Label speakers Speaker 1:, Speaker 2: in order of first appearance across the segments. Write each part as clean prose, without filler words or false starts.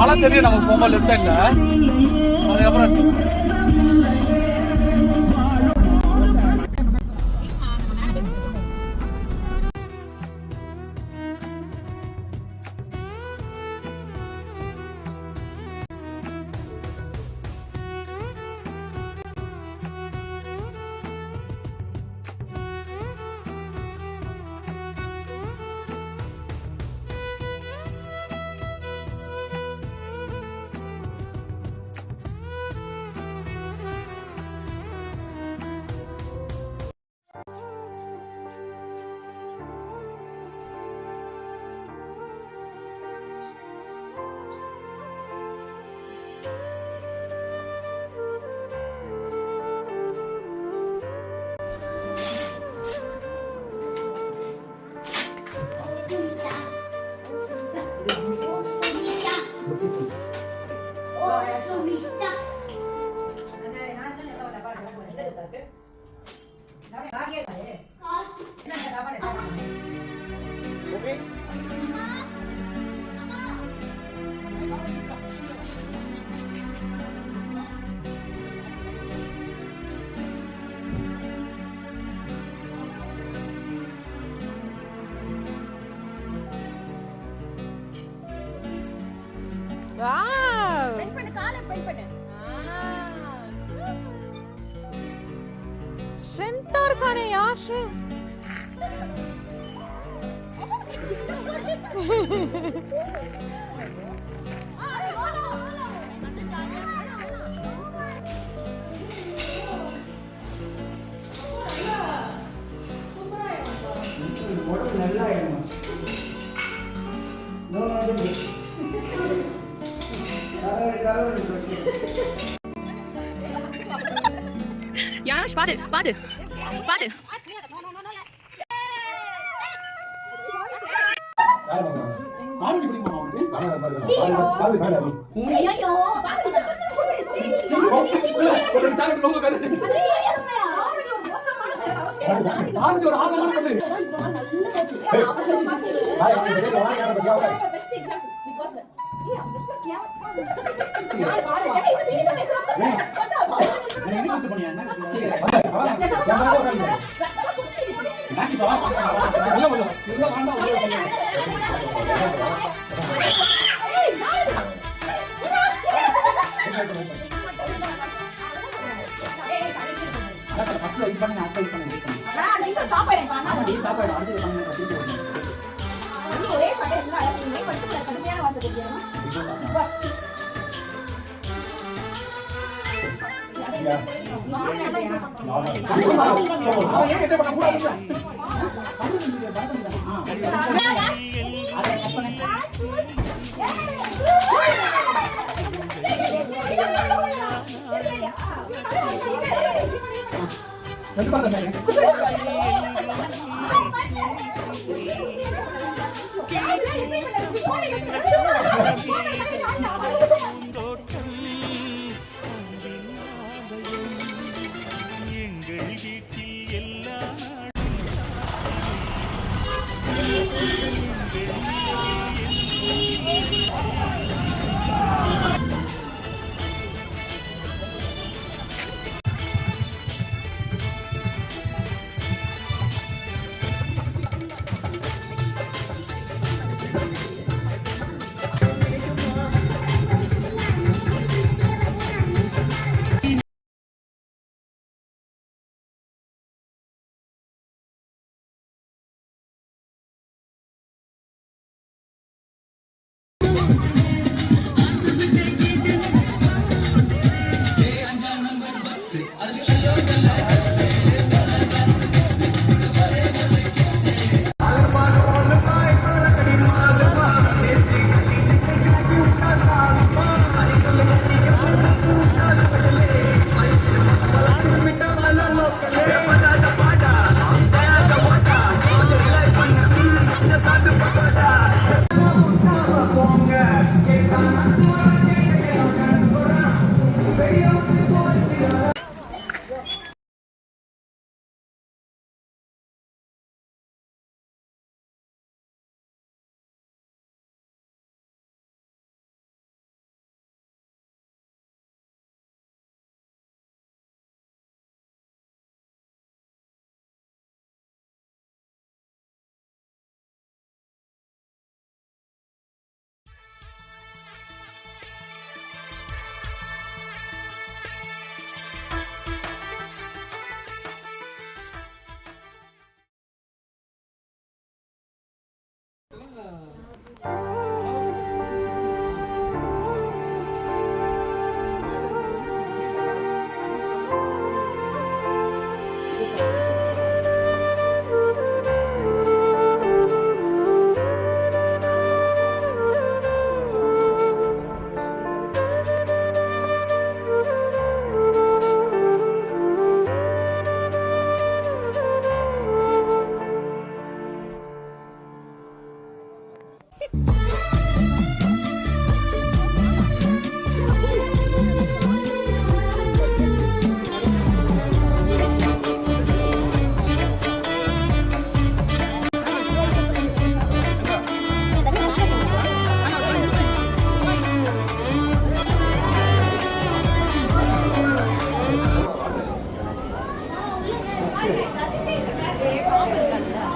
Speaker 1: மழை தெரியும் நமக்கு போகும்போது லெஃப்ட் சைட்ல. அதுக்கப்புறம்
Speaker 2: வாவ்
Speaker 3: பெண்ட் பண்ணு காலை பெண்ட் பண்ணு.
Speaker 2: ஸ்ட்ரென்த்தா இருக்கானே யாஷ். யாஷ் பாத்து பாத்து பாத்து.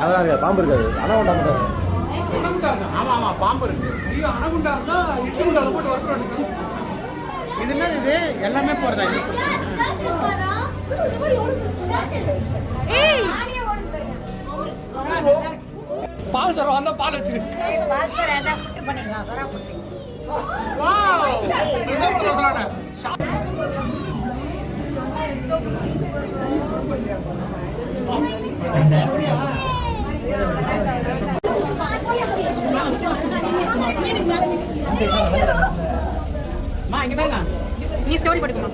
Speaker 3: அதான் இருக்காது, பாம்பு இருக்காது. அனகுண்டா மட்டும் இருக்கு.
Speaker 1: அணகுண்டா இருக்கா?
Speaker 3: ஆமாம் ஆமாம், பாம்பு இருக்கு.
Speaker 1: ஐயோ, அணகுண்டா இருந்தா இட்லி குண்டால போட்டு வறுத்துறோம்.
Speaker 3: இது என்ன இது? எல்லாமே போடுறதா இது?
Speaker 1: பால் சரம் வந்தா பால் வச்சிரு. என்ன பண்ண சொல்றானே?
Speaker 2: நீ ஸ்டோரி படிக்குமா?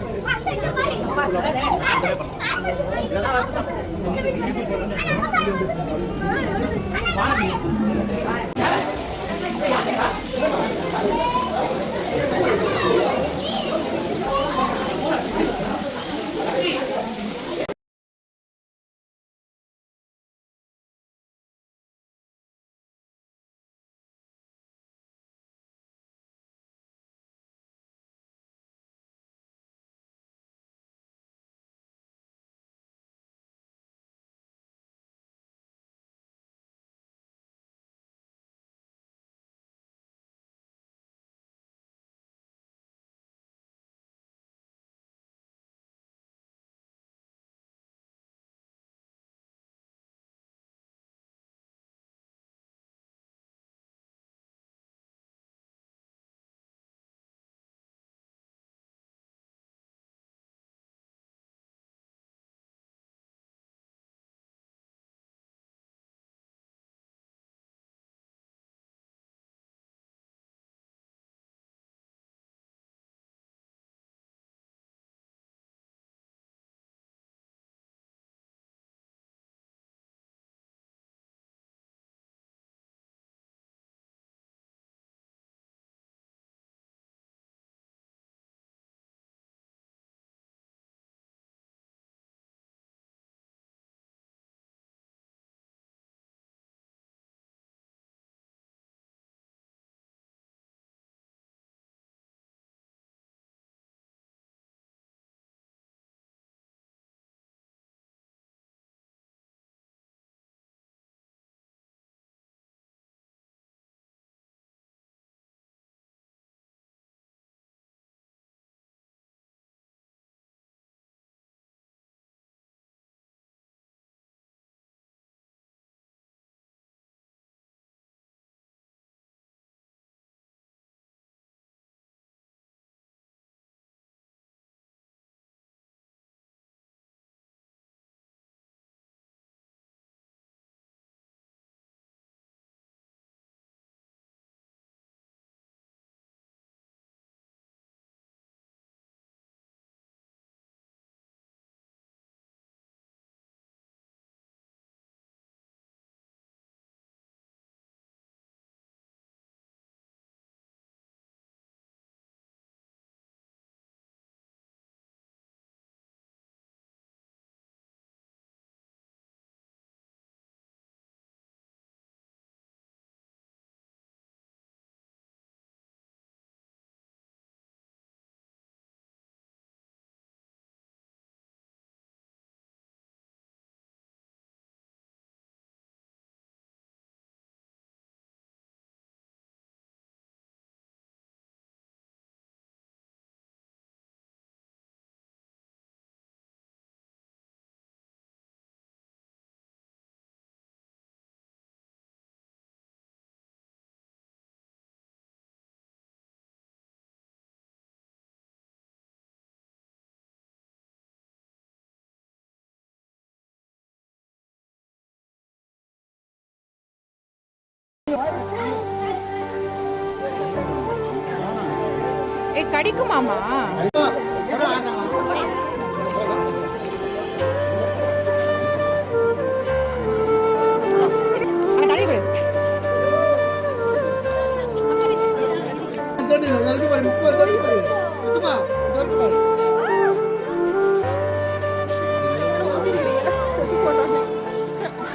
Speaker 2: ஏ கடிக்குமாமா?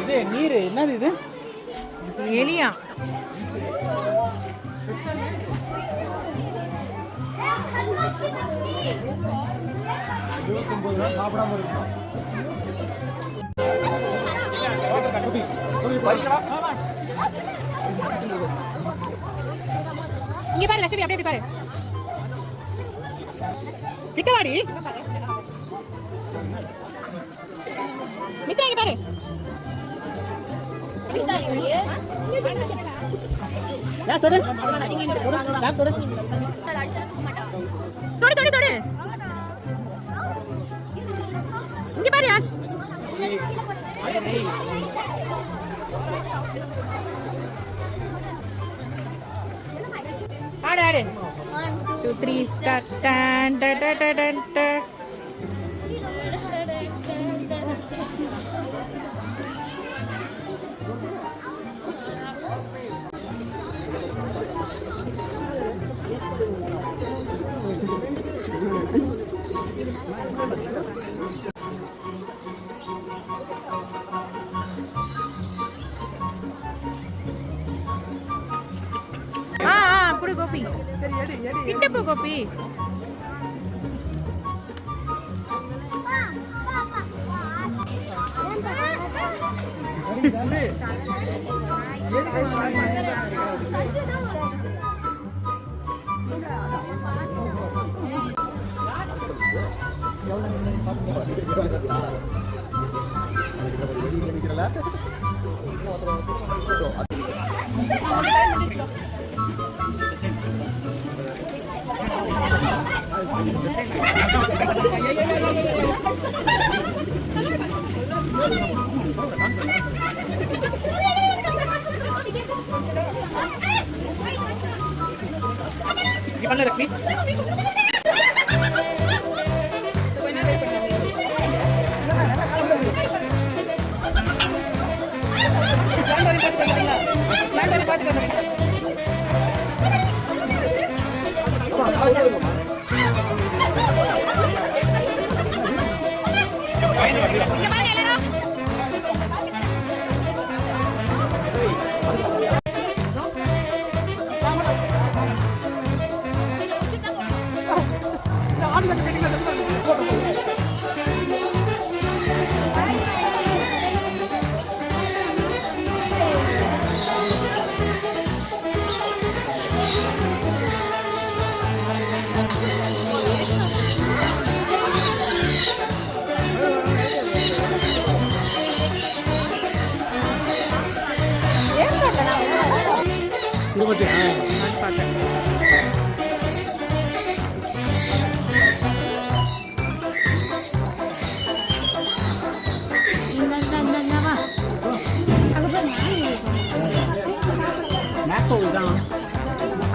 Speaker 3: இது நீர் என்னது இது?
Speaker 2: எலியா?
Speaker 3: சாப்பிடாம இருக்கும்.
Speaker 2: இங்க பாரு லட்சுமி, அப்படியே பாரு. கிட்ட வாடி. மித்ரா இங்க பாரு.
Speaker 3: யா தொடு. யா தொடு.
Speaker 2: தொடு தொடு தொடு. இங்க பாரு யாஷ். ஆடு ஆடு. 2 3 start. Done done done done done. குடு கோபி. கிட்ட போ கோபி.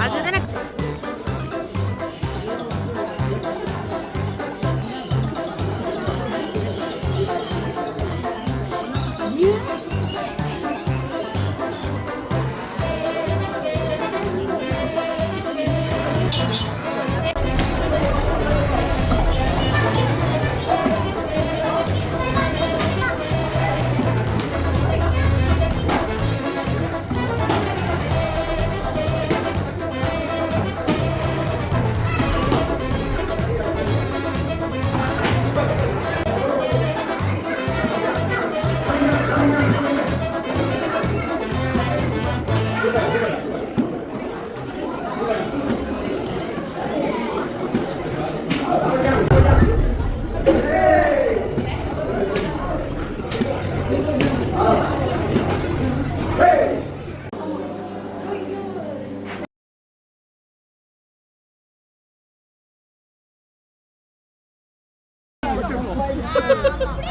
Speaker 2: அதுதானே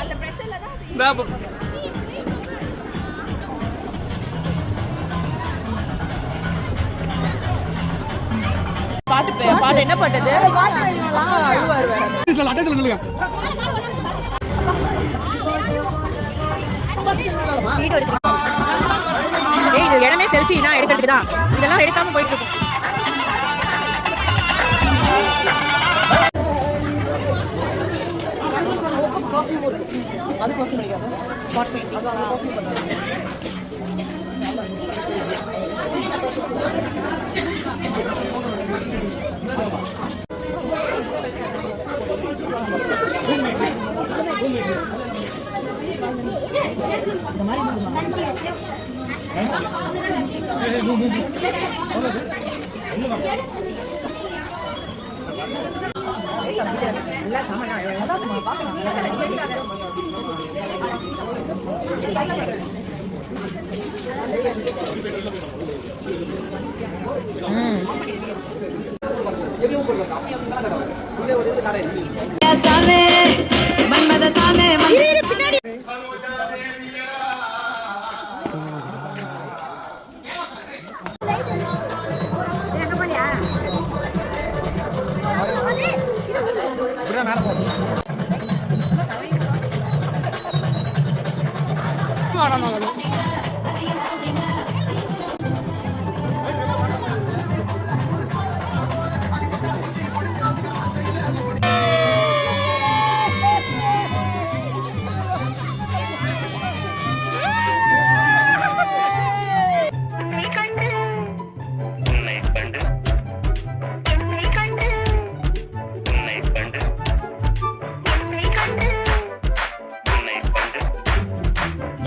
Speaker 2: அந்த பிரஷர்ல தான் பாட்டு என்ன பண்றது அழுவாரு வேற ஏய் இது இடமே செல்ஃபி நான் எடுக்கிறதுக்கு தான் இதெல்லாம் எடுக்காம போயிட்டு இருக்கோம் அது காசு கிடைக்காது ஸ்பாட் பெயிண்டிங் அதான் காசு பண்ணாங்க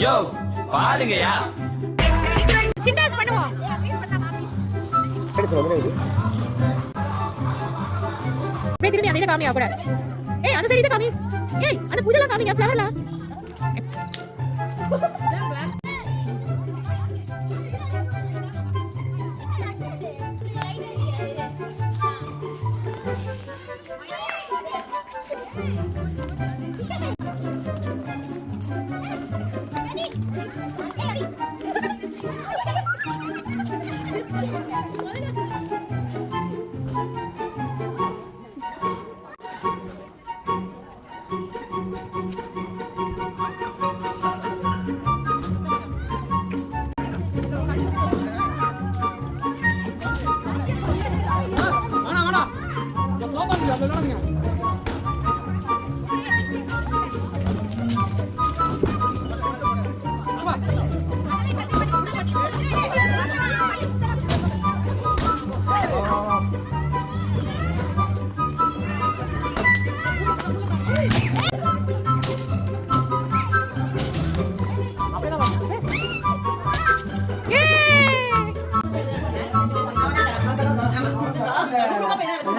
Speaker 4: யோ பாடுங்கயா.
Speaker 2: சிண்டாஸ் பண்ணுவோம். திரும்பி அந்த இதை காமியா கூட. ஏய் அந்த சைடு இதை காமி. ஏய் அந்த பூஜைலாம் காமிங்க ஃப்ளவர்லாம்.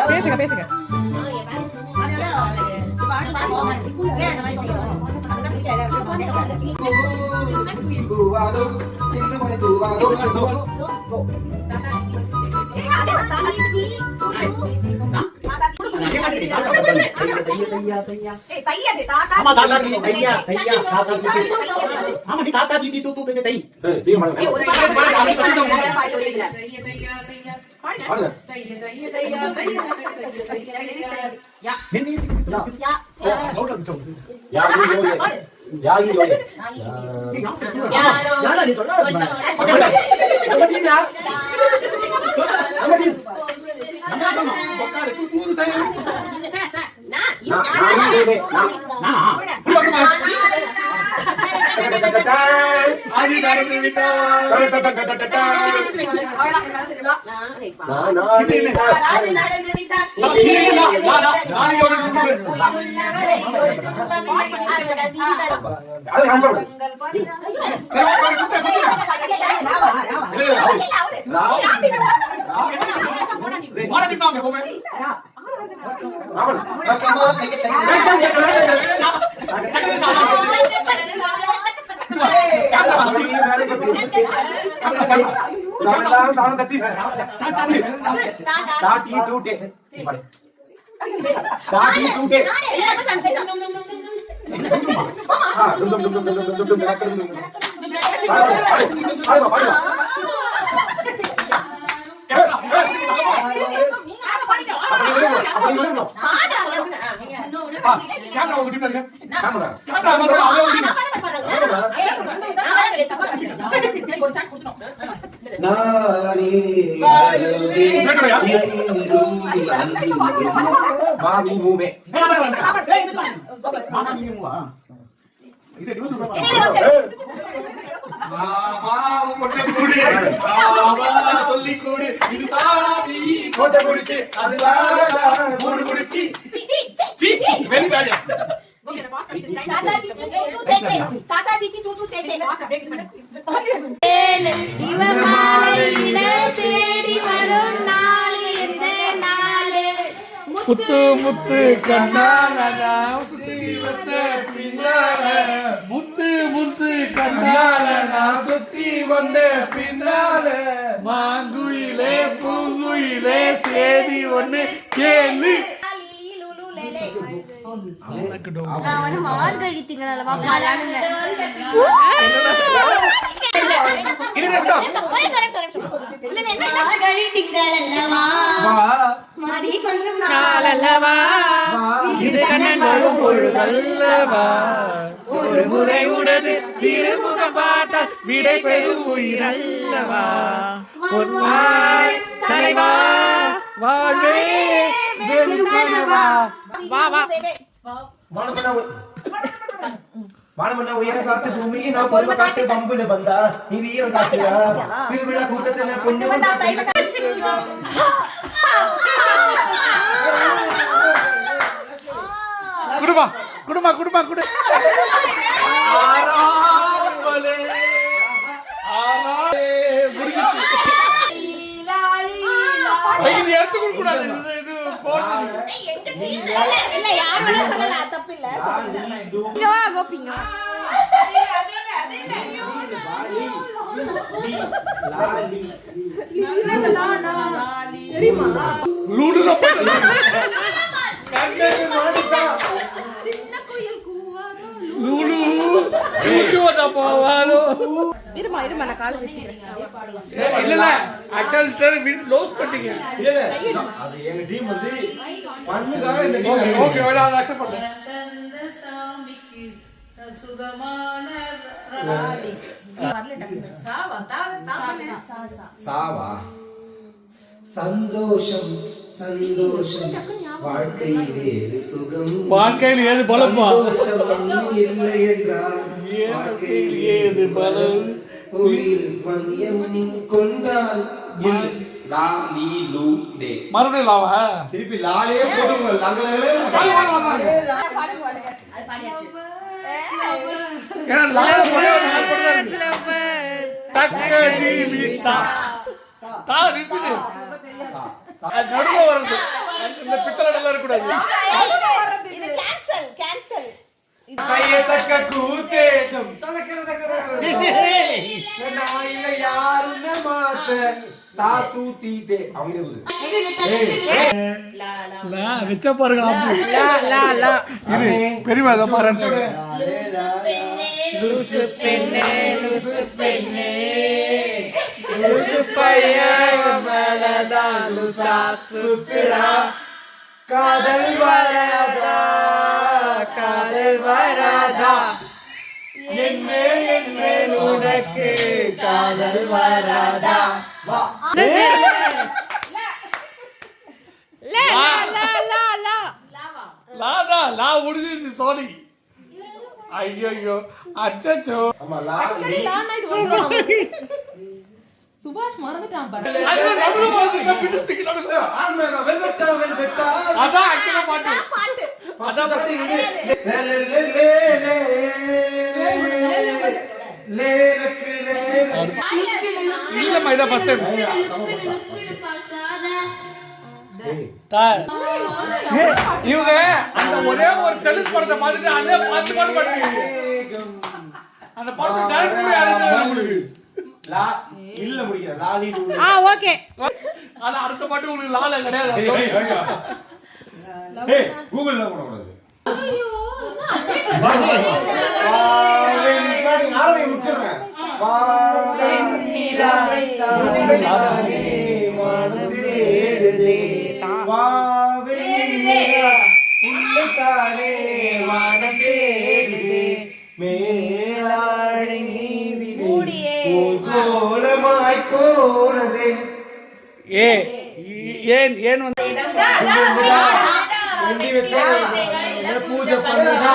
Speaker 2: பேசுங்க பேசுங்க.
Speaker 5: சாச்சா சீச்சி சூச்சு சேச்சே சாச்சா சீச்சி சூச்சு சேச்சே இவ மாலையில தேடி வரும் நாளே இந்த நாளே
Speaker 1: முத்து முத்து கண்ணாலனா சுத்தி வந்த பின்னால முத்து முத்து கண்ணாலனா சுத்தி வந்த பின்னால மாங்குயிலே பூங்குயிலே சேதி ஒண்ணு கேளு.
Speaker 6: நான் வந்து மார்கழி திங்களவா பாலான்னு மார்கழி திங்களவா மாறி கொஞ்சம்
Speaker 2: நாளல்லவா இது கண்ணன் வரும் பொழுதல்லவா ஒரு முறை உனது திருமுகம் பார்த்தால் விடை பெறும் உயிரல்லவா பொன்வாய் தலைவா வாழ்வே வெறும் கனவா. வா வா
Speaker 7: வானமண்ணா உயர காட்டு பூமியை நான் பொறுமை காட்டு பம்புல வந்தா நீ வீரம் காட்டியா திருவிழா கூட்டத்துல பொண்ணு
Speaker 1: குடுமா குடுமா குடுமா குடு ஆராமலே ஆராலே முடிஞ்சிச்சு. இது எடுத்து கொடுக்க கூடாது. இது போட்டு
Speaker 5: இல்ல யார் வேணா சொல்லலாம் தப்பு இல்ல இங்க வா கோபிங்க
Speaker 1: லூடுல போட்டு லூடு கூச்சுவதா போவாதோ.
Speaker 6: இருமா நான் கால் வச்சிக்கிறேன்.
Speaker 1: இல்ல ஆக்சுவலி லோஸ் பண்ணிட்டீங்க.
Speaker 7: அது எங்க டீம் வந்து பண்ணுகாக இந்த டீம்
Speaker 1: ஓகே வேற நான் அக்செப்ட் பண்றேன்.
Speaker 7: சாவா சந்தோஷம் சந்தோஷம் வாழ்க்கையிலே சுகம்
Speaker 1: வாழ்க்கையில் ஏது பலமா
Speaker 7: சந்தோஷம் இல்லை என்றால்
Speaker 1: வாழ்க்கையில் ஏது பலம்
Speaker 7: உயிர் மன்யம் கொண்டால் லாலி லூ டே
Speaker 1: மறுபடியும் லாவா
Speaker 7: திருப்பி லாலே போடுங்க
Speaker 1: ஏன்னா லால போட நான் போடுறேன் தக்க ஜீவிதா தா நிறுத்துடு நடுவுல வருது இந்த பித்தளை நடுவுல இருக்க கூடாது.
Speaker 5: இது கேன்சல்
Speaker 7: கைய தக்க கூத்தேதம் நாயில யாருன்ன மாத்த தாத்து தீதே அவங்க
Speaker 1: லா வெச்ச பாருங்க லா லா லா இரு பெரியமா அத பாருங்க.
Speaker 7: லூசு பெண்ணே லூசு பையன் மேலதா லூசா சுத்துறா காதல் வராதா என்ன உனக்கு காதல் வராதா வா
Speaker 1: லாதா லா முடிஞ்சிருச்சு சாரி. ஐயோ அச்சச்சோ
Speaker 7: ஆமா லா
Speaker 2: சுபாஷ் மறந்துட்டான் பாரு.
Speaker 1: அது நடுவுல வந்து பிடித்துக்கு நடுவுல
Speaker 7: ஆன்மேனா வெல்வெட்டா
Speaker 1: அதான் ஆக்சுவலா பாட்டு
Speaker 7: அதான் பாட்டு
Speaker 1: இல்லம்மா இதான் ஃபர்ஸ்ட் டைம் இவங்க அந்த ஒரே ஒரு தெலுங்கு படத்தை பார்த்துட்டு அதே பார்த்து பாட்டு பாடுறீங்க. அந்த படத்தை டைரக்டர் யாருன்னு உங்களுக்கு
Speaker 7: இல்ல முடிக்கிற லாலி
Speaker 2: ஓகே
Speaker 1: ஆனா அடுத்த பாட்டு உங்களுக்கு லால கிடையாது.
Speaker 7: கூகுள்ல போட கூடாது. ஆரம்பி முடிச்சிடுறேன். போனதே
Speaker 1: ஏன் வந்து
Speaker 7: பூஜை பண்ணுதா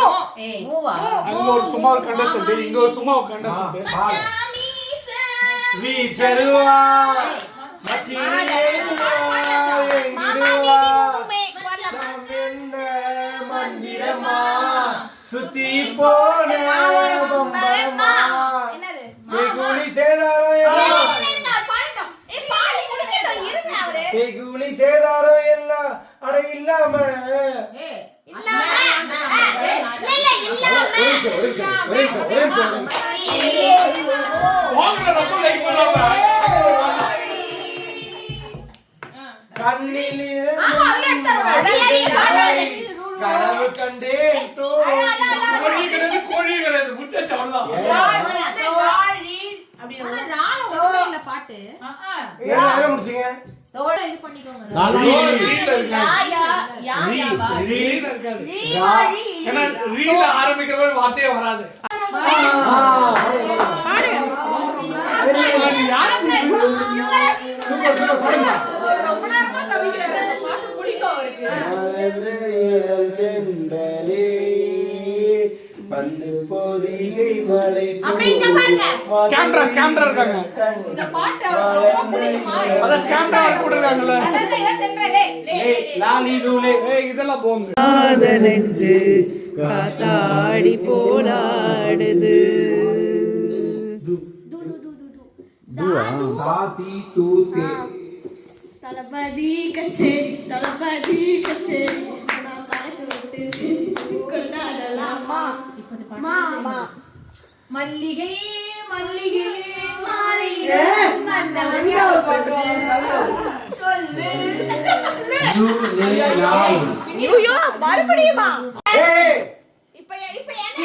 Speaker 1: அங்க ஒரு சும்மா ஒரு கண்டஸ்டன்ட், இங்க ஒரு சும்மா ஒரு கண்டஸ்டன்ட்.
Speaker 7: வீ சருவா மச்சினியே எங்கிடுவா மந்திரமா சுத்தி போன பம்பரமா வெகுளி சேதாரோ எல்லாம் அட இல்லாம
Speaker 1: வாங்கல ரொம்ப லைக் பண்ணாம
Speaker 7: கண்ணில் கனவு கண்டேன்
Speaker 1: கோழி கிடையாது முச்சாச்சு அவ்வளவுதான்.
Speaker 6: பாட்டு
Speaker 7: என்ன முடிச்சீங்க
Speaker 1: ஏன்னா ரீல ஆரம்பிக்கிற மாதிரி வார்த்தையே வராது.
Speaker 7: வந்து பொதிகை மலை
Speaker 1: ஸ்கேம்டர் இருக்காங்க. அதான் ஸ்கேம்டர் போட்டுருக்காங்கல்ல.
Speaker 7: லாலி லூலே
Speaker 1: இதெல்லாம் போங்க.
Speaker 2: நெஞ்சு காத்தாடி போராடுது.
Speaker 7: தாத்தி தூத்தி
Speaker 6: தளபதி கச்சேரி தளபதி கச்சேரி நான் பாட்டு விட்டு கொண்டாடலாமா மாமா மல்லிகை மல்லிகை மாலையிலே சொல்லு
Speaker 5: ஐயோ மறுபடியுமா
Speaker 7: ஏய்
Speaker 5: இப்ப என்ன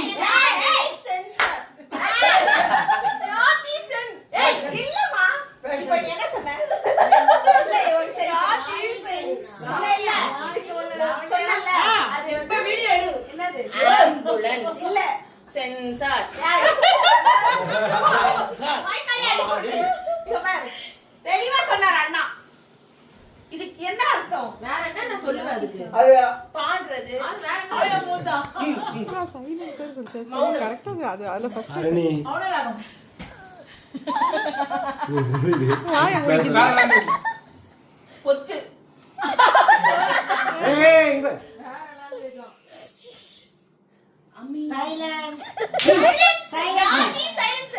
Speaker 5: ஏய் சென்சார் ராதிசன் ஏய் இல்லமா இப்ப நீ என்ன சொன்ன இல்ல ஒரு சரி ராதிசன் இல்ல இதுக்கு ஒன்னு சொன்னல அது இப்ப வீடியோ எடு என்னது ஆம்புலன்ஸ் இல்ல சென்சார் தெளிவா சொன்னார் அண்ணா. இதுக்கு என்ன அர்த்தம்? வேற என்ன நான் சொல்லுவேன் அதுக்கு?
Speaker 7: அது
Speaker 5: பாடுறது
Speaker 7: அரணி
Speaker 5: பொத்து
Speaker 7: ஏய் இங்க
Speaker 5: சைலன்ஸ் சைலன்ஸ்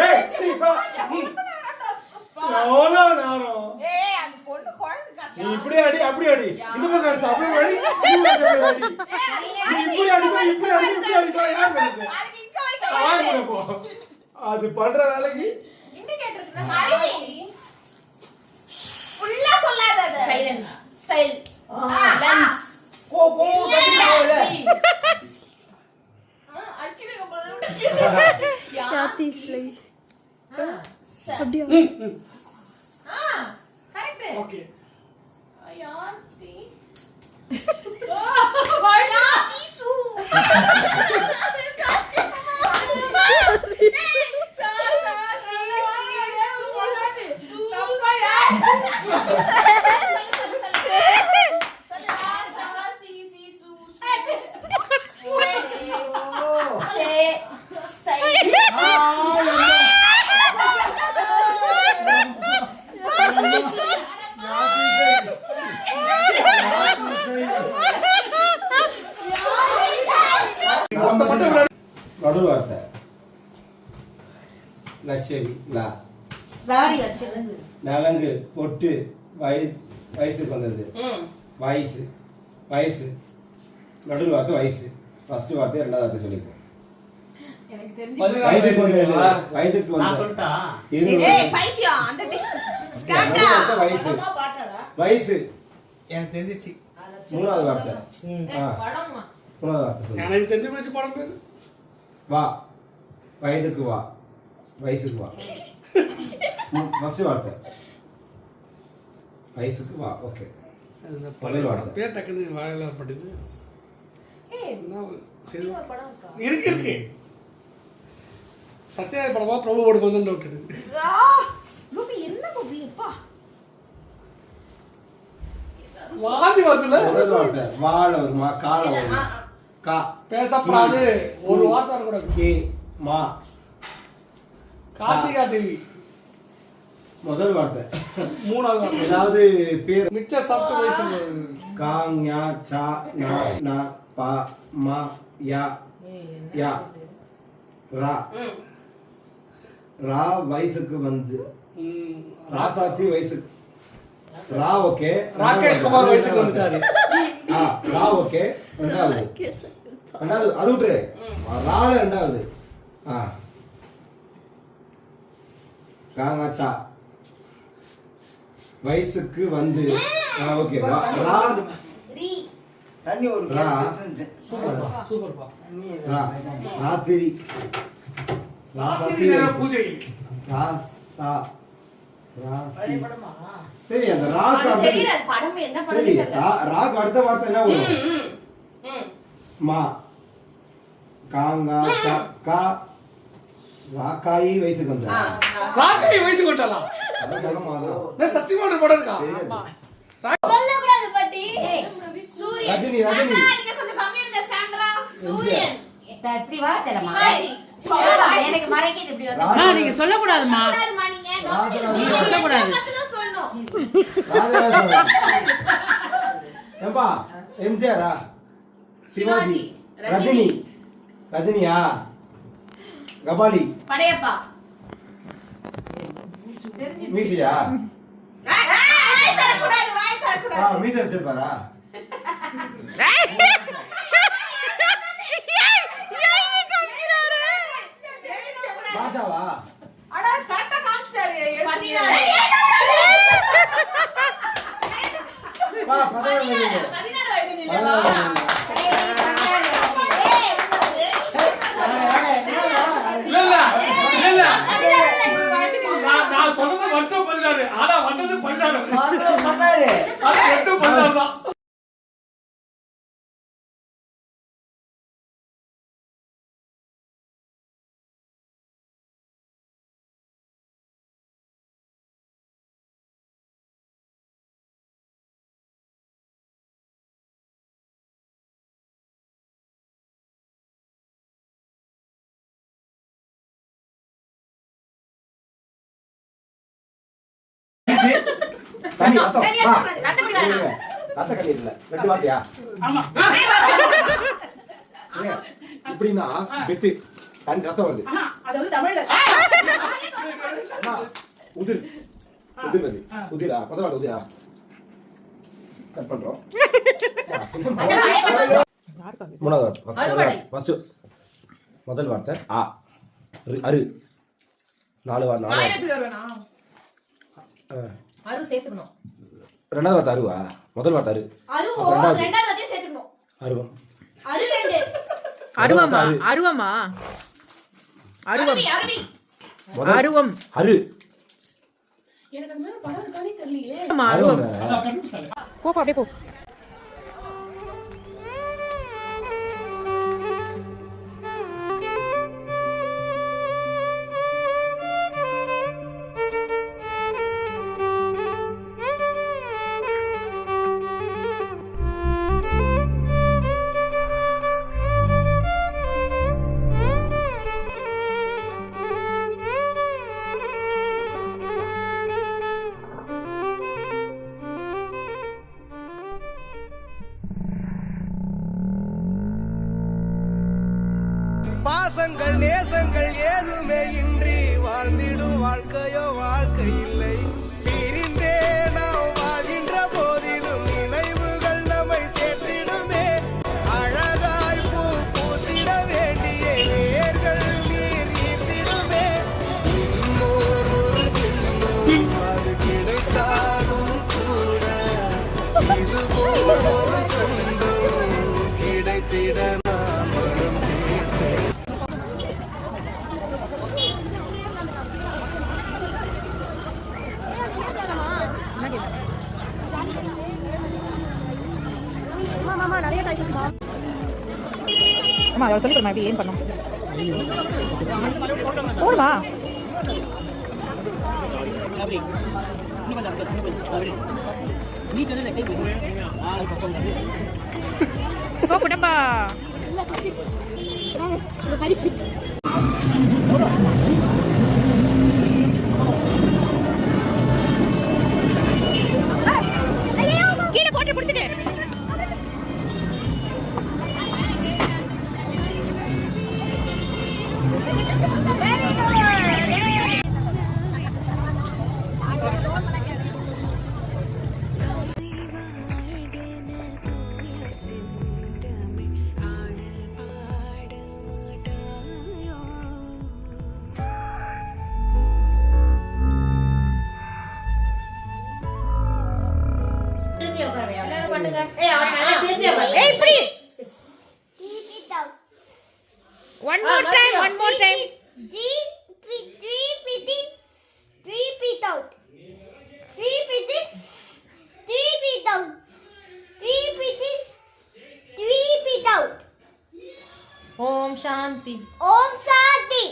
Speaker 7: ஏய் சீப்பா ஓலோ நாரோ
Speaker 5: ஏய் அந்த பொண்ணு குழந்தை
Speaker 7: நீ
Speaker 5: கஷ்டம்.
Speaker 7: இப்படி அடி அப்படி அடி இந்த பக்கம் அடிச்சு அப்படி அடி நீ இப்படி அடிப்பா இப்படி அடிப்பா யார் பண்ணுது
Speaker 5: அதுக்கு இங்க வைக்க
Speaker 7: வாங்க போ அது பண்ற வேலைக்கு
Speaker 5: இண்டிகேட்டர் இருக்கு ஹரிணி ஃபுல்லா சொல்லாத அது சைலன்ஸ் லென்ஸ்
Speaker 7: கோ கடிக்கோல
Speaker 5: அடிச்சிடுங்க போல யாத்தி ஸ்லை அப்படியே கரெக்ட்
Speaker 1: ஓகே.
Speaker 5: யாத்தி யாத்தி சு
Speaker 7: நடு வார்த்தை லட்சவி லா
Speaker 5: தாடி வச்சிருந்து
Speaker 7: நலங்கு பொட்டு வயசுக்கு வந்தது வயசு நடு வார்த்தை வயசு ஃபர்ஸ்ட் வார்த்தை ரெண்டாவது வார்த்தை சொல்லிப்போம் வயதுக்கு வந்து வயதுக்கு வந்து
Speaker 5: ஏய் பைத்தியம் அந்த ஸ்டார்ட்
Speaker 7: வயசு வயசு
Speaker 3: எனக்கு தெரிஞ்சிச்சு
Speaker 7: மூணாவது வார்த்தை
Speaker 6: படமா
Speaker 7: மூணாவது வார்த்தை சொல்லு
Speaker 1: எனக்கு தெரிஞ்ச மாதிரி படம் பேரு
Speaker 7: வா வயதுக்கு வா வயசுக்கு வா ஃபர்ஸ்ட் வார்த்தை வயசுக்கு வா ஓகே முதல் வார்த்தை
Speaker 1: பேர் டக்குன்னு வாயில படுது.
Speaker 6: ஏய்
Speaker 1: சரி
Speaker 6: படம் இருக்கா?
Speaker 1: இருக்கு சத்யராஜ் படமா பிரபுவோட வந்து டவுட் இருக்கு.
Speaker 5: கோபி என்ன கோபி அப்பா
Speaker 1: வாந்தி வருதுல
Speaker 7: முதல் வார்த்தை வாழ வருமா கால வருமா கா
Speaker 1: பேசப்படாது ஒரு வார்த்தை வரக்கூடாது.
Speaker 7: கே மா
Speaker 1: கார்த்திகா தேவி
Speaker 7: முதல் வார்த்தை
Speaker 1: மூணாவது வார்த்தை.
Speaker 7: ஏதாவது பேர்
Speaker 1: மிச்ச சாப்பிட்டு வயசு
Speaker 7: கா ஞா சா நா நா பா மா யா யா ரா ரா வயசுக்கு வந்து ராசாத்தி வயசுக்கு ரா ஓகே
Speaker 1: ராகேஷ் குமார் வயசுக்கு வந்துட்டாரு.
Speaker 7: ரா ஓகே ரெண்டாவது அது விட்டுரு ரால ரெண்டாவது காங்காச்சா வயசுக்கு வந்து ஓகே ரா
Speaker 3: தண்ணி ஒரு
Speaker 7: ரா
Speaker 1: சூப்பர்ப்பா சூப்பர்ப்பா.
Speaker 7: ரா ராத்திரி ராசாத்தி
Speaker 1: பூஜை
Speaker 7: ராசா ராசி சரி அந்த ராக்கு அடுத்த
Speaker 5: தெரியல படம் என்ன
Speaker 7: சரி
Speaker 5: படம்
Speaker 7: ராக்கு அடுத்த வார்த்தை என்ன வரும் மா காங்கா சா கா ராக்காயி வயசுக்கு வந்தா
Speaker 1: ராகை வயசுக்கு வந்துட்டாளா?
Speaker 7: அதான் படமா தான்
Speaker 1: நான் சத்தியமான படம் இருக்கா?
Speaker 5: சொல்லக்கூடாது பாட்டி. சூரியன்
Speaker 7: ரஜினி ரஜினி
Speaker 5: நீங்க கொஞ்சம் கம்மி இருங்க சாண்ட்ரா. சூரியன்
Speaker 2: இப்படி வா செல்லம்மா.
Speaker 5: சிவாஜி
Speaker 2: எனக்கு மறைக்குது இப்படி வந்து.
Speaker 3: அம்மா, நீங்க சொல்லக்கூடாதும்மா.
Speaker 5: கூடாதுமா நீங்க
Speaker 3: நீங்க சொல்லக்கூடாது.
Speaker 5: தான் சொல்லணும்.
Speaker 7: ஏம்பா எம்ஜிஆரா சிவாஜி
Speaker 5: சிவாஜி,
Speaker 7: ரஜினி ரஜினியா கபாலி
Speaker 5: படையப்பா
Speaker 7: மீசியா
Speaker 5: வாய் தரக்கூடாது வாய் தரக்கூடாது.
Speaker 7: மீசை வச்சிருப்பாரா பாஷாவா
Speaker 6: அட கரெக்ட்டா காமிச்சிட்டாரு.
Speaker 5: 16
Speaker 7: பதினாறு வயது.
Speaker 5: 16 வயது இல்லவா?
Speaker 1: இல்ல இல்ல இல்ல நான் சொன்னது வருஷம் 16 ஆனா வந்தது 16. அது 8 16 தான்.
Speaker 7: தண்ணி அத்தம்
Speaker 5: ரத்தப்படி வேணாம்.
Speaker 7: ரத்த கண்ணீர் இல்ல ரெண்டு வார்த்தையா
Speaker 1: ஆமா.
Speaker 7: இப்படின்னா வெட்டு தண்ணி ரத்தம் வருது
Speaker 6: அது வந்து தமிழ்ல
Speaker 7: அம்மா, உதிர் உதிர் வருது உதிரா முதல் வார்த்தை உதிரா கட் பண்றோம் மூணாவது வார்த்தை
Speaker 6: அறுவடை.
Speaker 7: ஃபர்ஸ்ட் முதல் வார்த்தை ஆ அரு நாலு வார்த்தை
Speaker 6: ஆயிரத்துக்கு வருவேனா? அது சேர்த்துக்கணும்.
Speaker 7: ரெண்டாவது வார்த்தை அருவா முதல் வார்த்தை அரு
Speaker 6: அருவோ
Speaker 7: ரெண்டாவது.
Speaker 6: ரெண்டாவது அதே சேர்த்துக்கணும்.
Speaker 7: அருவம்
Speaker 6: அரு ரெண்டு.
Speaker 2: அருவமா அருவமா அருவம்
Speaker 6: அருவி அருவி.
Speaker 7: முதல்
Speaker 2: அருவம்
Speaker 7: அரு
Speaker 6: எனக்கு அந்த மாதிரி படம் இருக்கானே தெரியலையே.
Speaker 2: அருவம்.
Speaker 1: அதான் கண்டுபிடிச்சாரு.
Speaker 2: போப்பா அப்படியே போ.
Speaker 8: பாசங்கள் நேசங்கள் ஏதுமே இன்றி வாழ்ந்திடும் வாழ்க்கையோ வாழ்க்கை இல்லை. பிரிந்தே நாம் வாழ்கின்ற போதிலும் நினைவுகள் நம்மை சேர்த்திடுமே. அழகாய் பூ பூத்திட வேண்டிய வேர்கள் நீர் ஈர்த்திடுமே. இன்னொரு ஜென்மம் அது கிடைத்தாலும் கூட இது போல் ஒரு சொந்தம் கிடைத்திட நாம் வரம் கேட்டேன்.
Speaker 2: அம்மா அவளை சொல்லி கொடுமா எப்படி ஏன் பண்ணோம் போடுமா சோப்பு டப்பா. கீழே போட்டு பிடிச்சிட்டு.
Speaker 3: திருப்பி உட்காருவியா? ஏய், அவனை நல்லா திருப்பி உட்காரு.
Speaker 2: ஏய் இப்படி. One more time, one more time.
Speaker 6: ஓம் சாந்தி.
Speaker 5: Om Shanti.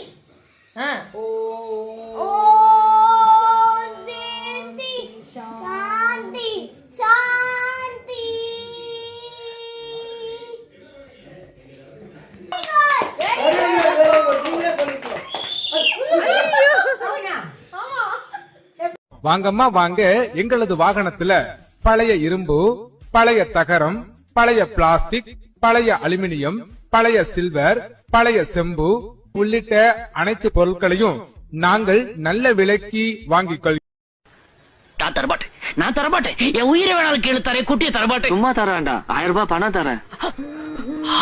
Speaker 5: Om Shanti. Shanti. Shanti.
Speaker 9: வாங்கம்மா வாங்க, எங்களது வாகனத்துல பழைய இரும்பு, பழைய தகரம், பழைய பிளாஸ்டிக், பழைய அலுமினியம், பழைய சில்வர், பழைய செம்பு உள்ளிட்ட அனைத்து பொருட்களையும் நாங்கள் நல்ல விலைக்கு வாங்கிக் கொள்கிறோம்.
Speaker 10: நான் தரமாட்டேன். என் உயிரை வேணாலும் கீழே தரேன், குட்டியை தரமாட்டேன். சும்மா தர வேண்டாம், 1000 ரூபாய் பணம் தரேன்.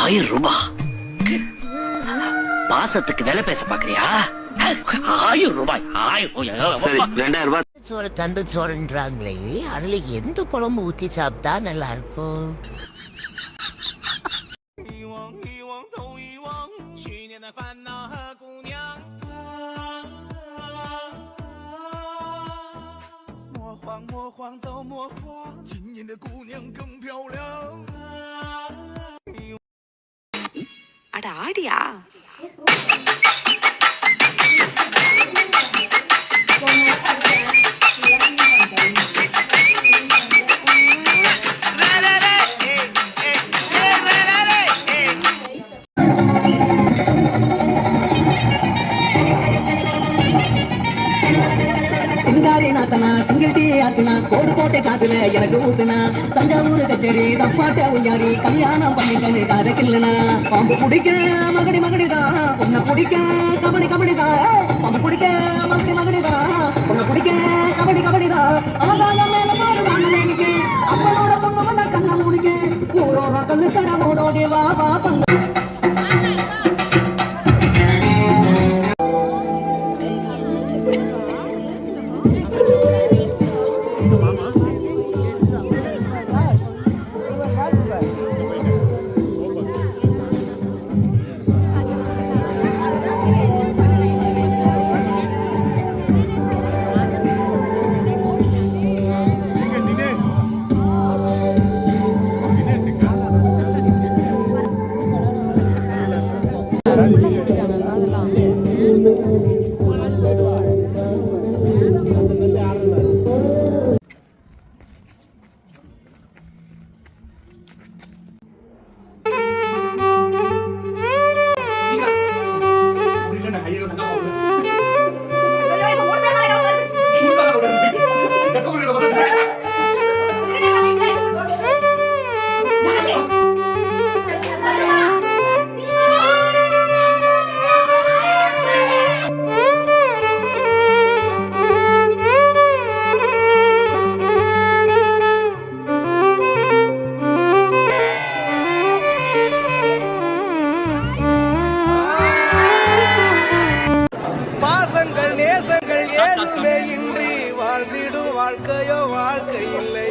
Speaker 10: 1000 ரூபாய்? பாசத்துக்கு விலை பேச பாக்குறியா? 1000 ரூபாய். 2000 ரூபாய்.
Speaker 3: சோறு தண்டு சோறுன்றாங்களே, அதுல எந்த குழம்பு ஊத்தி சாப்பிட்டா நல்லா இருக்கும்?
Speaker 2: அட ஆடியா?
Speaker 10: சிங்காரி நாத்தனா, சிங்கிள் டீ ஆத்துனா, கோடு போட்ட காசுல எனக்கு ஊத்துனா, தஞ்சாவூர் கச்சேரி தப்பாட்ட உயாரி கல்யாணம் பண்ணிட்டேன்னு காத கில்லுனா, பாம்பு பிடிக்க மகடி மகடிதா, உன்னை பிடிக்க கபடி கபடிதா, பாம்பு பிடிக்க மகடி மகடிதா, உன்னை பிடிக்க கபடி கபடிதா, ஆகாயம் மேல மாறு வாங்க அப்பனோட பொண்ணு கண்ண முடிக்க ஊரோட கண்ணு கடமோடோடி வா வா பங்க.
Speaker 8: பாசங்கள் நேசங்கள் ஏதுமே இன்றி வாழ்ந்திடும் வாழ்க்கையோ வாழ்க்கை இல்லை.